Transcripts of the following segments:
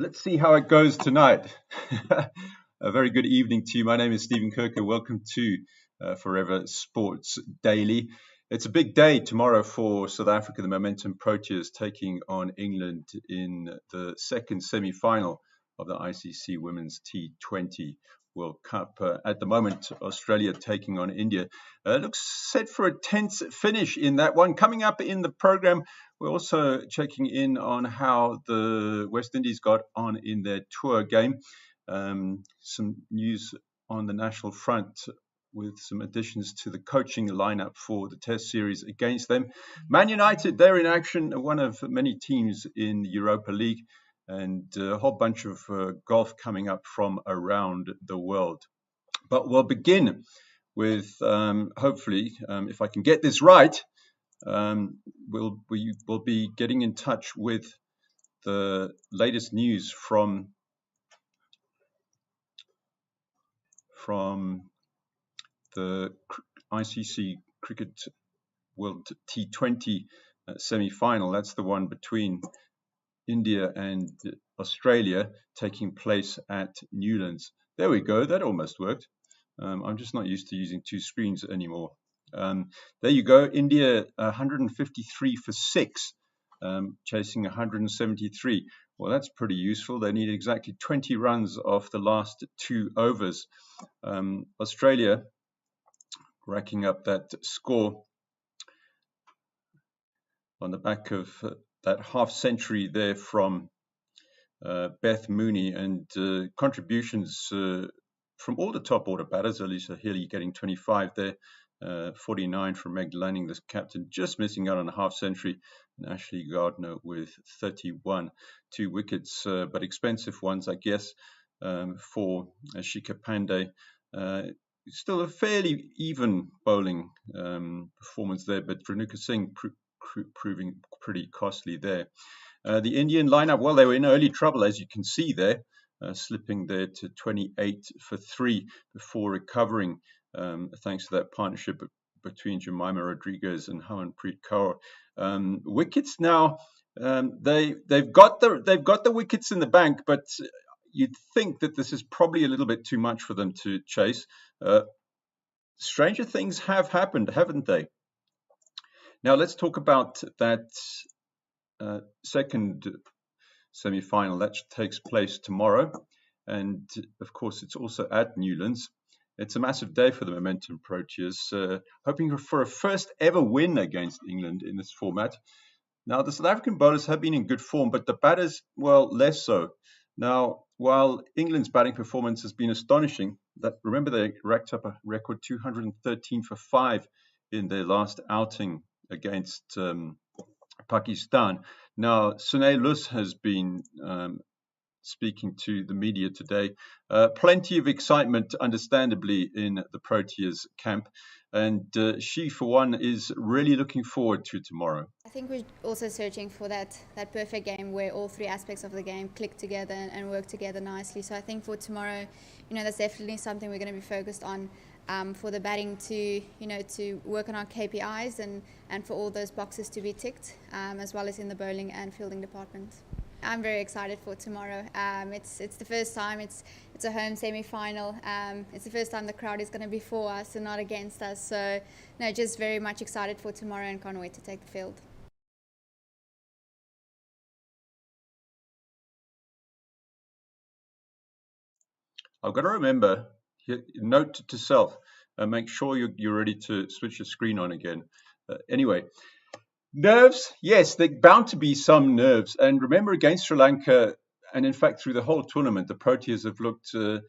Let's see how it goes tonight. A very good evening to you. My name is Stephen Kirker. Welcome to Forever Sports Daily. It's a big day tomorrow for South Africa. The Momentum Proteas taking on England in the second semi-final of the ICC Women's T20 World Cup. At the moment, Australia taking on India. Looks set for a tense finish in that one. Coming up in the program, we're also checking in on how the West Indies got on in their tour game. Some news on the national front with some additions to the coaching lineup for the Test series against them. Man United, they're in action, one of many teams in the Europa League, and a whole bunch of golf coming up from around the world. But we'll begin with, hopefully, if I can get this right, we'll be getting in touch with the latest news from the ICC Cricket World T20 semi-final. That's the one between India and Australia, taking place at Newlands. There we go. That almost worked. I'm just not used to using two screens anymore. There you go. India 153 for 6, chasing 173. Well, that's pretty useful. They need exactly 20 runs off the last 2 overs. Australia racking up that score on the back of that half century there from Beth Mooney, and contributions from all the top order batters. Alyssa Healy getting 25 there, 49 from Meg Lanning, this captain, just missing out on a half century, and Ashley Gardner with 31, 2 wickets, but expensive ones, I guess, for Shikha Pandey. Still a fairly even bowling performance there, but Renuka Singh proving pretty costly there. The Indian lineup, well, they were in early trouble, as you can see there, slipping there to 28 for 3 before recovering, thanks to that partnership between Jemima Rodriguez and Harmanpreet Kaur. Wickets now, they've got the wickets in the bank, but you'd think that this is probably a little bit too much for them to chase. Stranger things have happened, haven't they? Now let's talk about that second semi-final that takes place tomorrow, and of course it's also at Newlands. It's a massive day for the Momentum Proteas, hoping for a first ever win against England in this format. Now the South African bowlers have been in good form, but the batters, well, less so. Now, while England's batting performance has been astonishing, remember they racked up a record 213 for 5 in their last outing against Pakistan. Now, Sunay Lus has been speaking to the media today. Plenty of excitement, understandably, in the Proteas camp. And she, for one, is really looking forward to tomorrow. I think we're also searching for that perfect game where all 3 aspects of the game click together and work together nicely. So I think for tomorrow, that's definitely something we're going to be focused on. For the batting to work on our KPIs and for all those boxes to be ticked, as well as in the bowling and fielding department. I'm very excited for tomorrow. It's the first time. It's a home semi-final. It's the first time the crowd is going to be for us and not against us. So, no, just very much excited for tomorrow and can't wait to take the field. I've got to remember, note to self, make sure you're ready to switch your screen on again. Anyway. Nerves, yes, they're bound to be some nerves. And remember, against Sri Lanka, and in fact through the whole tournament, the Proteas have looked a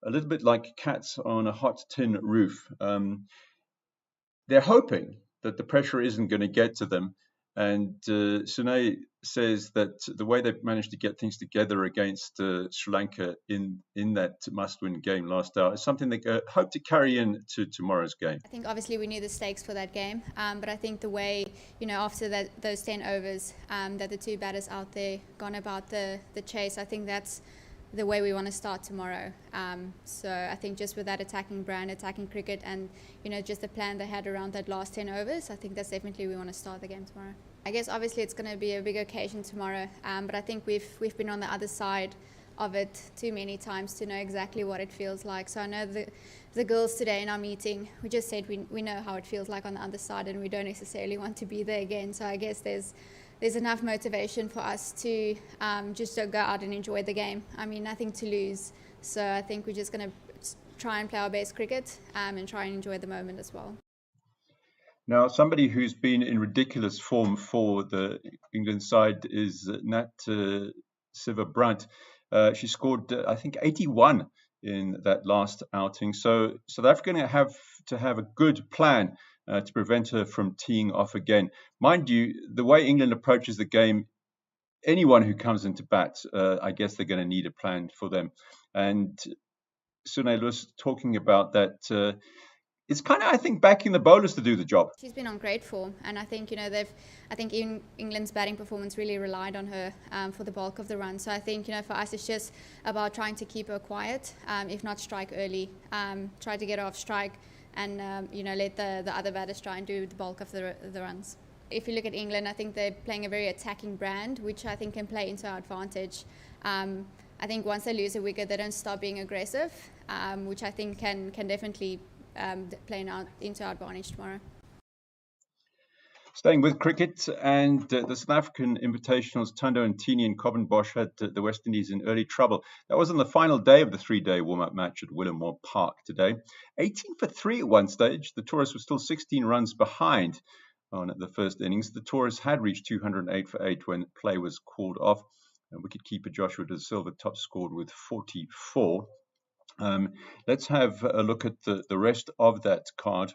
little bit like cats on a hot tin roof. They're hoping that the pressure isn't going to get to them. And Sunay says that the way they've managed to get things together against Sri Lanka in that must-win game last hour is something they hope to carry into tomorrow's game. I think obviously we knew the stakes for that game, but I think the way, after those 10 overs, that the 2 batters out there gone about the chase, I think that's the way we want to start tomorrow. So I think just with that attacking brand, attacking cricket, and just the plan they had around that last 10 overs, I think that's definitely we want to start the game tomorrow. I guess obviously it's going to be a big occasion tomorrow, but I think we've been on the other side of it too many times to know exactly what it feels like. So I know the girls today in our meeting, we just said we know how it feels like on the other side, and we don't necessarily want to be there again. So I guess there's enough motivation for us to just go out and enjoy the game. I mean, nothing to lose. So I think we're just going to try and play our best cricket and try and enjoy the moment as well. Now, somebody who's been in ridiculous form for the England side is Nat Siver-Brunt. She scored, I think, 81 in that last outing. So South Africa have to have a good plan to prevent her from teeing off again. Mind you, the way England approaches the game, anyone who comes into bat, I guess they're going to need a plan for them. And Sunay was talking about that. It's kind of, I think, backing the bowlers to do the job. She's been on great form, and I think England's batting performance really relied on her for the bulk of the run. So I think for us it's just about trying to keep her quiet, if not strike early, try to get her off strike, and let the other batters try and do the bulk of the runs. If you look at England, I think they're playing a very attacking brand, which I think can play into our advantage. I think once they lose a wicket, they don't stop being aggressive, which I think can definitely playing out into our advantage tomorrow. Staying with cricket, and the South African Invitationals, Thando Ntini and Cobham Bosch had the West Indies in early trouble. That was on the final day of the three-day warm-up match at Willemore Park today. 18 for 3 at one stage. The Tourists were still 16 runs behind on the first innings. The Tourists had reached 208 for 8 when play was called off. Wicketkeeper Joshua De Silva top scored with 44. Let's have a look at the rest of that card.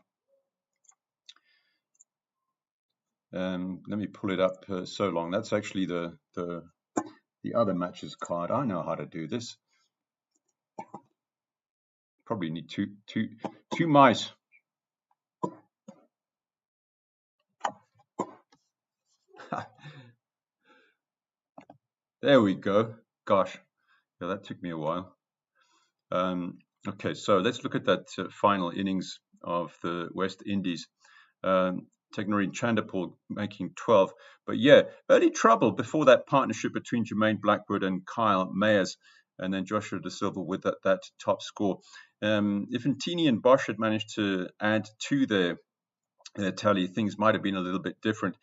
Let me pull it up so long. That's actually the other matches card. I know how to do this. Probably need two mice. There we go. Gosh, yeah, that took me a while. Okay, so let's look at that final innings of the West Indies. Tegnerine Chanderpaul making 12. But yeah, early trouble before that partnership between Jermaine Blackwood and Kyle Mayers, and then Joshua De Silva with that top score. If Ntini and Bosch had managed to add to their tally, things might have been a little bit different.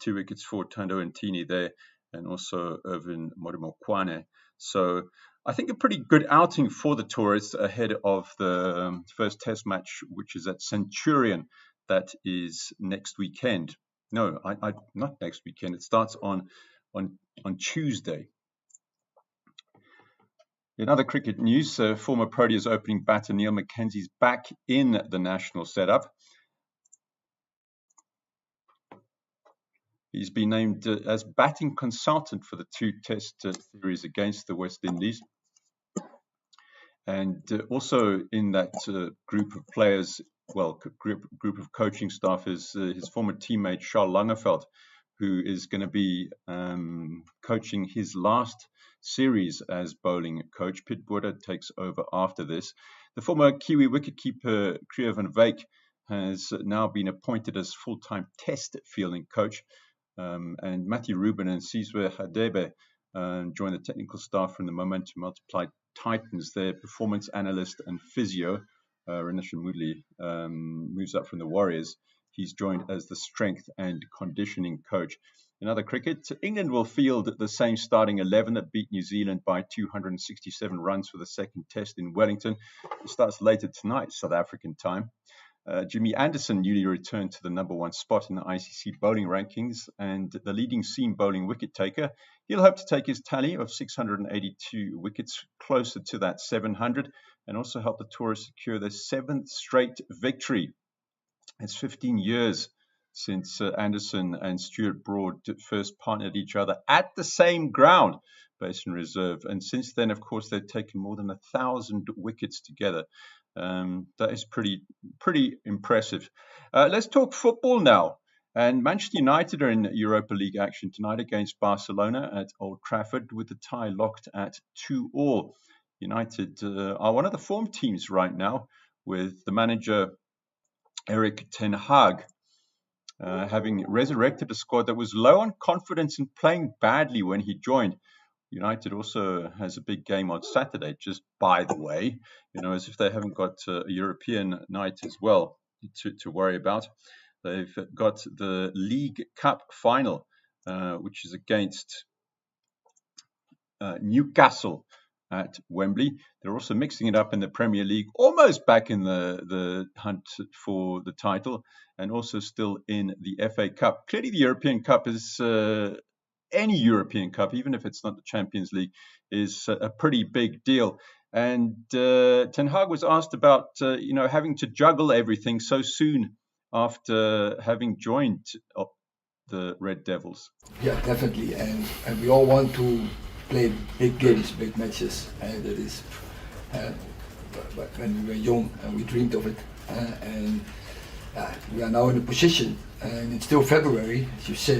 2 wickets for Thando Ntini there, and also Irvin Modimoquane. So I think a pretty good outing for the Tourists ahead of the first test match, which is at Centurion. That is next weekend. No, not next weekend. It starts on Tuesday. In other cricket news, former Proteas opening batter Neil Mackenzie's back in the national setup. He's been named as batting consultant for the 2 test series against the West Indies. And also in that group of players, group of coaching staff is his former teammate Charles Langeveld, who is going to be coaching his last series as bowling coach. Pit Botha takes over after this. The former Kiwi wicketkeeper Kriya van Wyk has now been appointed as full-time test fielding coach. And Matthew Rubin and Sizwe Hadebe join the technical staff from the Momentum Multiplied Titans. Their performance analyst and physio, Renisha Moodley, moves up from the Warriors. He's joined as the strength and conditioning coach. In other cricket, England will field the same starting 11 that beat New Zealand by 267 runs for the second test in Wellington. It starts later tonight, South African time. Jimmy Anderson newly returned to the #1 spot in the ICC bowling rankings, and the leading seam bowling wicket taker. He'll hope to take his tally of 682 wickets closer to that 700, and also help the Tourists secure their 7th straight victory. It's 15 years since Anderson and Stuart Broad first partnered each other at the same ground, Basin Reserve, and since then, of course, they've taken more than 1,000 wickets together. That is pretty impressive. Let's talk football now. And Manchester United are in Europa League action tonight against Barcelona at Old Trafford, with the tie locked at 2-2. United are one of the form teams right now, with the manager Erik ten Hag having resurrected a squad that was low on confidence and playing badly when he joined. United also has a big game on Saturday, just by the way, as if they haven't got a European night as well to worry about. They've got the League Cup final, which is against Newcastle at Wembley. They're also mixing it up in the Premier League, almost back in the hunt for the title, and also still in the FA Cup. Clearly, the European Cup is any European Cup, even if it's not the Champions League, is a pretty big deal. And Ten Hag was asked about having to juggle everything so soon after having joined the Red Devils. Yeah, definitely, and we all want to play big games, big matches, and that is when we were young and we dreamed of it, and we are now in a position, and it's still February, as you say,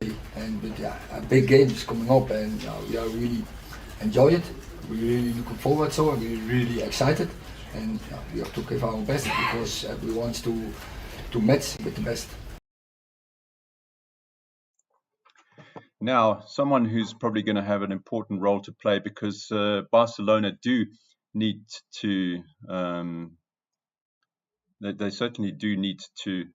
but a big game is coming up, and we are really enjoy it. We're really looking forward to it, and we're really excited, and we have to give our best because we want to match with the best. Now, someone who's probably going to have an important role to play, because Barcelona do need to, they certainly do need to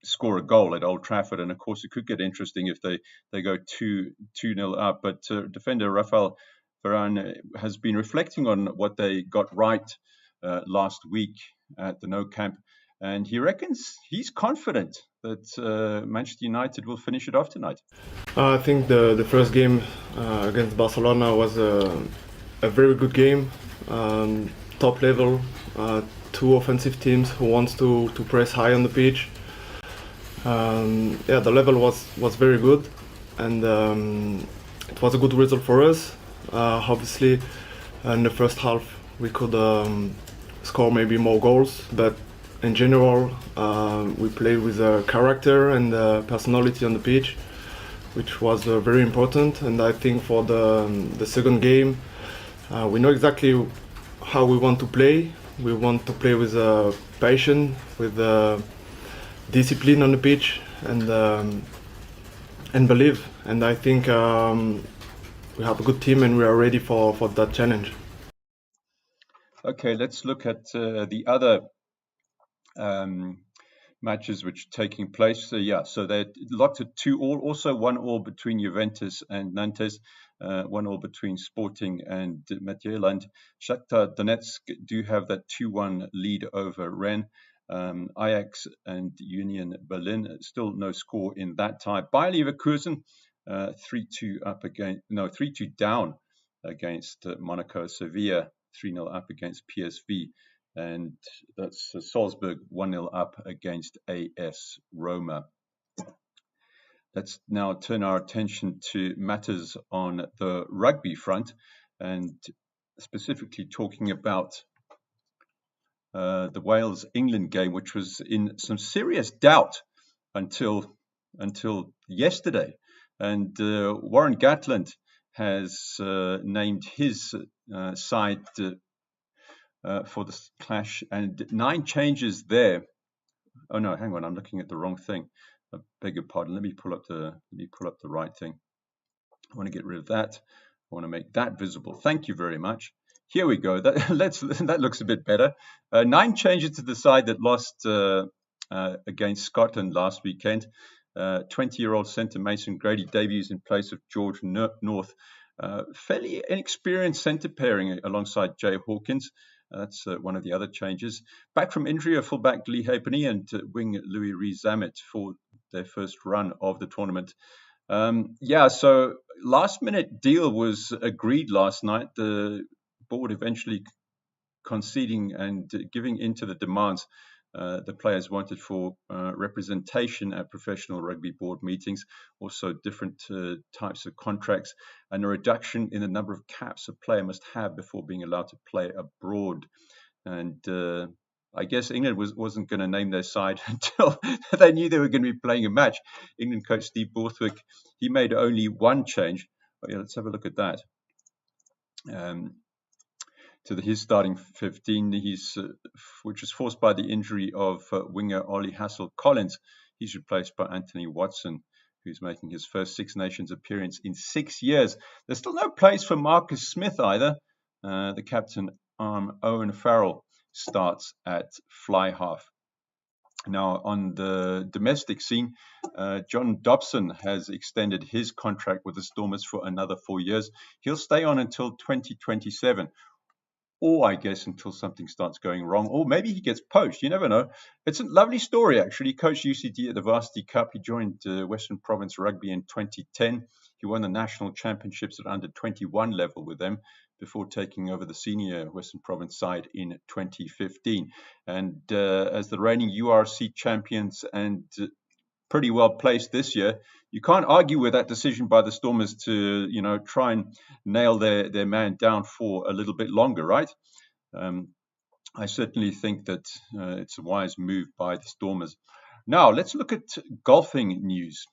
score a goal at Old Trafford. And of course, it could get interesting if they go 2-0 up. But defender Rafael Varane has been reflecting on what they got right last week at the Nou Camp. And he reckons he's confident that Manchester United will finish it off tonight. I think the first game against Barcelona was a very good game, top level, two offensive teams who wants to press high on the pitch. The level was very good, and it was a good result for us. Obviously, in the first half we could score maybe more goals, but in general, we played with character and personality on the pitch, which was very important. And I think for the second game, we know exactly how we want to play. We want to play with passion, with discipline on the pitch, and believe. And I think we have a good team, and we are ready for that challenge. Okay, let's look at the other matches which are taking place. So they're locked at 2-2, also 1-1 between Juventus and Nantes, 1-1 between Sporting and Midtjylland. Shakhtar Donetsk do have that 2-1 lead over Rennes. Ajax and Union Berlin, still no score in that tie. Bayer Leverkusen 3-2 down against Monaco. Sevilla 3-0 up against PSV. And that's Salzburg 1-0 up against AS Roma. Let's now turn our attention to matters on the rugby front, and specifically talking about the Wales-England game, which was in some serious doubt until yesterday. And Warren Gatland has named his side for the clash, and 9 changes there. Oh no, hang on, I'm looking at the wrong thing. I beg your pardon. Let me pull up the right thing. I want to get rid of that. I want to make that visible. Thank you very much. Here we go. That looks a bit better. 9 changes to the side that lost against Scotland last weekend. 20-year-old centre Mason Grady debuts in place of George North. Fairly inexperienced centre pairing alongside Jay Hawkins. That's one of the other changes. Back from injury, a fullback Lee Halfpenny and wing Louis Rees-Zammit for their first run of the tournament. So last-minute deal was agreed last night. The board eventually conceding and giving into the demands the players wanted for representation at professional rugby board meetings, also different types of contracts, and a reduction in the number of caps a player must have before being allowed to play abroad. And I guess England wasn't going to name their side until they knew they were going to be playing a match. England coach Steve Borthwick, he made only 1 change. Let's have a look at that. To his starting 15, which was forced by the injury of winger Ollie Hassel-Collins. He's replaced by Anthony Watson, who's making his first Six Nations appearance in 6 years. There's still no place for Marcus Smith either. The captain, Owen Farrell, starts at fly half. Now, on the domestic scene, John Dobson has extended his contract with the Stormers for another 4 years. He'll stay on until 2027, or I guess until something starts going wrong, or maybe he gets poached. You never know. It's a lovely story, actually. He coached UTD at the Varsity Cup. He joined Western Province Rugby in 2010. He won the national championships at under 21 level with them before taking over the senior Western Province side in 2015. And as the reigning URC champions and pretty well placed this year, you can't argue with that decision by the Stormers to, try and nail their man down for a little bit longer, right? I certainly think that it's a wise move by the Stormers. Now, let's look at golfing news.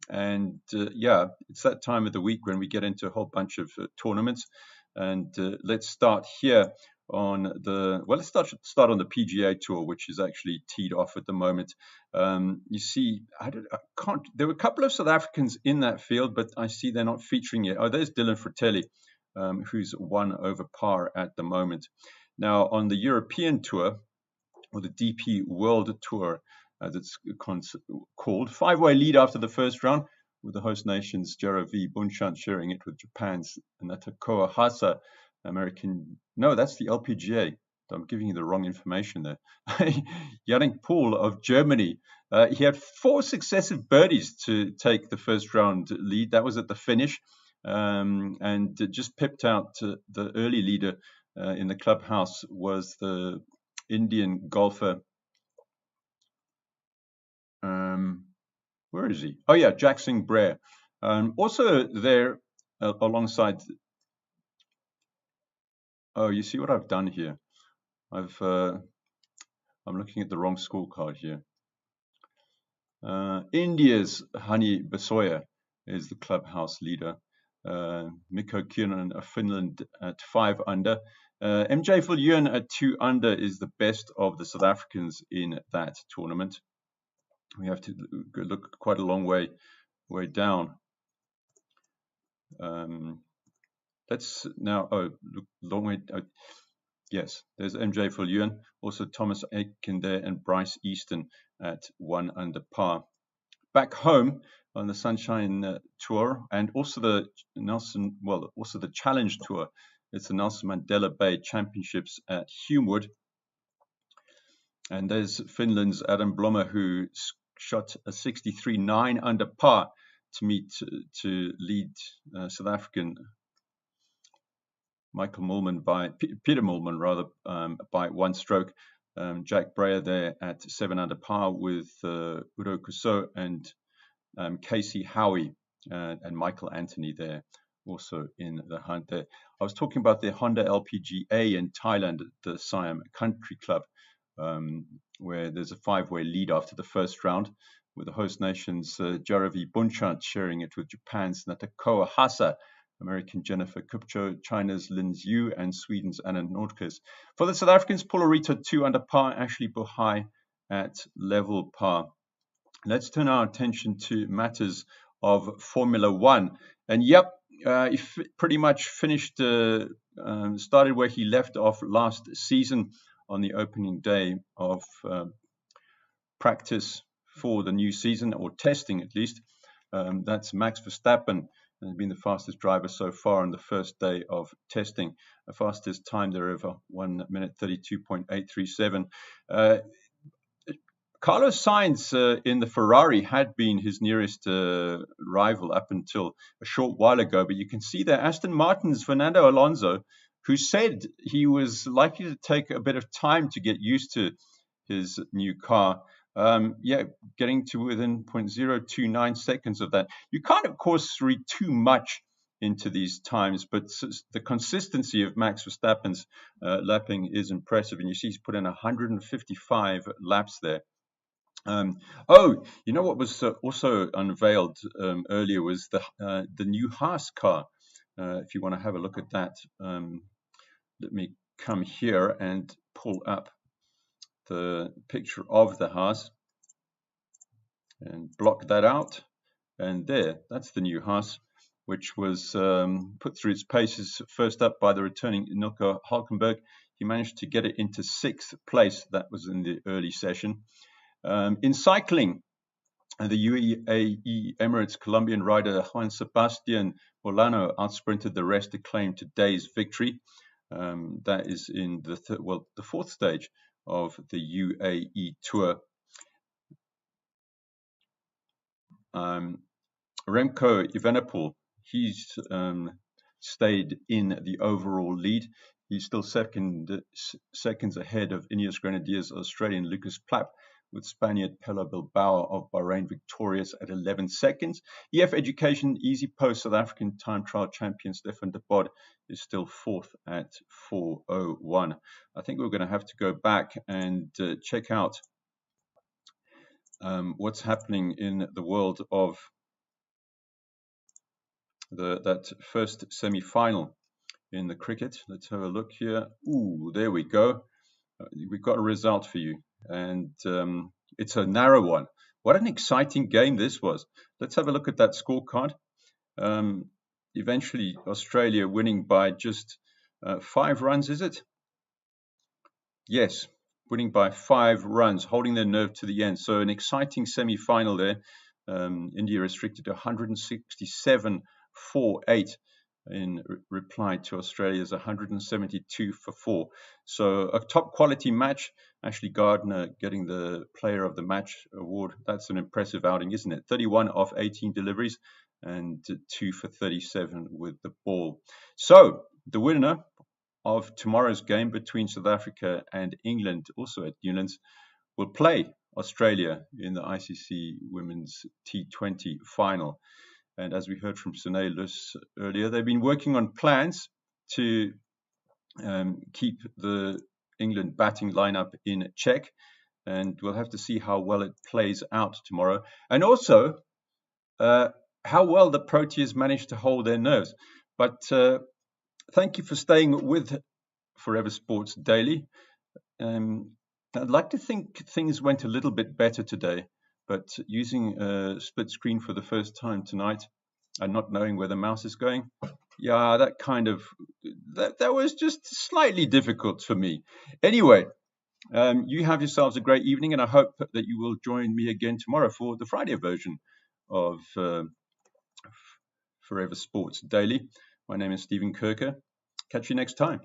And it's that time of the week when we get into a whole bunch of tournaments. And let's start here on let's start on the PGA Tour, which is actually teed off at the moment. You see, there were a couple of South Africans in that field, but I see they're not featuring yet. Oh, there's Dylan Fratelli, who's 1 over par at the moment. Now, on the European Tour, or the DP World Tour, as it's called, 5-way lead after the first round, with the host nations Jaravi Bunchan sharing it with Japan's Natakoa Hasa, No, that's the LPGA. I'm giving you the wrong information there. Yannick Poole of Germany. He had 4 successive birdies to take the first round lead. That was at the finish, and just pipped out the early leader in the clubhouse was the Indian golfer. Where is he? Oh yeah, Jack Singh Brer. Also there alongside. Oh, you see what I've done here? I'm looking at the wrong scorecard here. India's Hani Basoya is the clubhouse leader. Mikko Kiernan of Finland at 5 under. MJ Viljoen at 2 under is the best of the South Africans in that tournament. We have to look quite a long way down. Let's now look long way. Yes, there's MJ Viljoen, also Thomas Aitken there, and Bryce Easton at 1 under par. Back home on the Sunshine Tour, and also the Challenge Tour. It's the Nelson Mandela Bay Championships at Humewood. And there's Finland's Adam Blommer, who shot a 63 9 under par to lead South African Peter Moolman by 1 stroke. Jack Breyer there at 7 under par with Udo Kuso and Casey Howie and Michael Anthony there also in the hunt there. I was talking about the Honda LPGA in Thailand, the Siam Country Club, where there's a 5-way lead after the first round, with the host nations Jaravi Bunchan sharing it with Japan's Natakoa Hasa, American Jennifer Kupcho, China's Lin Zhu, and Sweden's Anna Nordqvist. For the South Africans, Paul Orita 2 under par, Ashley Buhai at level par. Let's turn our attention to matters of Formula One. And he pretty much finished, started where he left off last season on the opening day of practice for the new season, or testing at least. That's Max Verstappen. Has been the fastest driver so far on the first day of testing. The fastest time there ever, 1 minute 32.837. Carlos Sainz in the Ferrari had been his nearest rival up until a short while ago, but you can see there Aston Martin's Fernando Alonso, who said he was likely to take a bit of time to get used to his new car. Getting to within 0.029 seconds of that. You can't, of course, read too much into these times, but the consistency of Max Verstappen's lapping is impressive. And you see he's put in 155 laps there. What was also unveiled earlier was the new Haas car. If you want to have a look at that, let me come here and pull up the picture of the Haas. and block that out. And there, that's the new Haas, which was put through its paces first up by the returning Ilko Hulkenberg. He managed to get it into 6th place. That was in the early session. In cycling, the UAE Emirates Colombian rider Juan Sebastian Molano outsprinted the rest to claim today's victory. That is in the 4th stage of the UAE Tour. Remco Evenepoel, he's stayed in the overall lead. He's still seconds ahead of Ineos Grenadiers Australian Lucas Plapp, with Spaniard Pello Bilbao of Bahrain victorious at 11 seconds. EF Education Easy Post South African time trial champion Stefan de Bod is still 4th at 4:01. I think we're going to have to go back and check out what's happening in the world of that first semi-final in the cricket. Let's have a look here. Ooh, there we go. We've got a result for you, and it's a narrow one. What an exciting game this was. Let's have a look at that scorecard. Eventually, Australia winning by just 5 runs, is it? Yes, winning by 5 runs, holding their nerve to the end. So an exciting semi-final there. India restricted to 167 for 8 in reply to Australia's 172 for 4. So a top quality match. Ashley Gardner getting the Player of the Match award. That's an impressive outing, isn't it? 31 off 18 deliveries and 2 for 37 with the ball. So the winner of tomorrow's game between South Africa and England, also at Newlands, will play Australia in the ICC Women's T20 final. And as we heard from Sine Lus earlier, they've been working on plans to keep the England batting lineup in check. And we'll have to see how well it plays out tomorrow. And also, how well the Proteas managed to hold their nerves. But thank you for staying with Forever Sports Daily. I'd like to think things went a little bit better today. But using a split screen for the first time tonight and not knowing where the mouse is going, yeah, that was just slightly difficult for me. Anyway, you have yourselves a great evening, and I hope that you will join me again tomorrow for the Friday version of Forever Sports Daily. My name is Stephen Kirker. Catch you next time.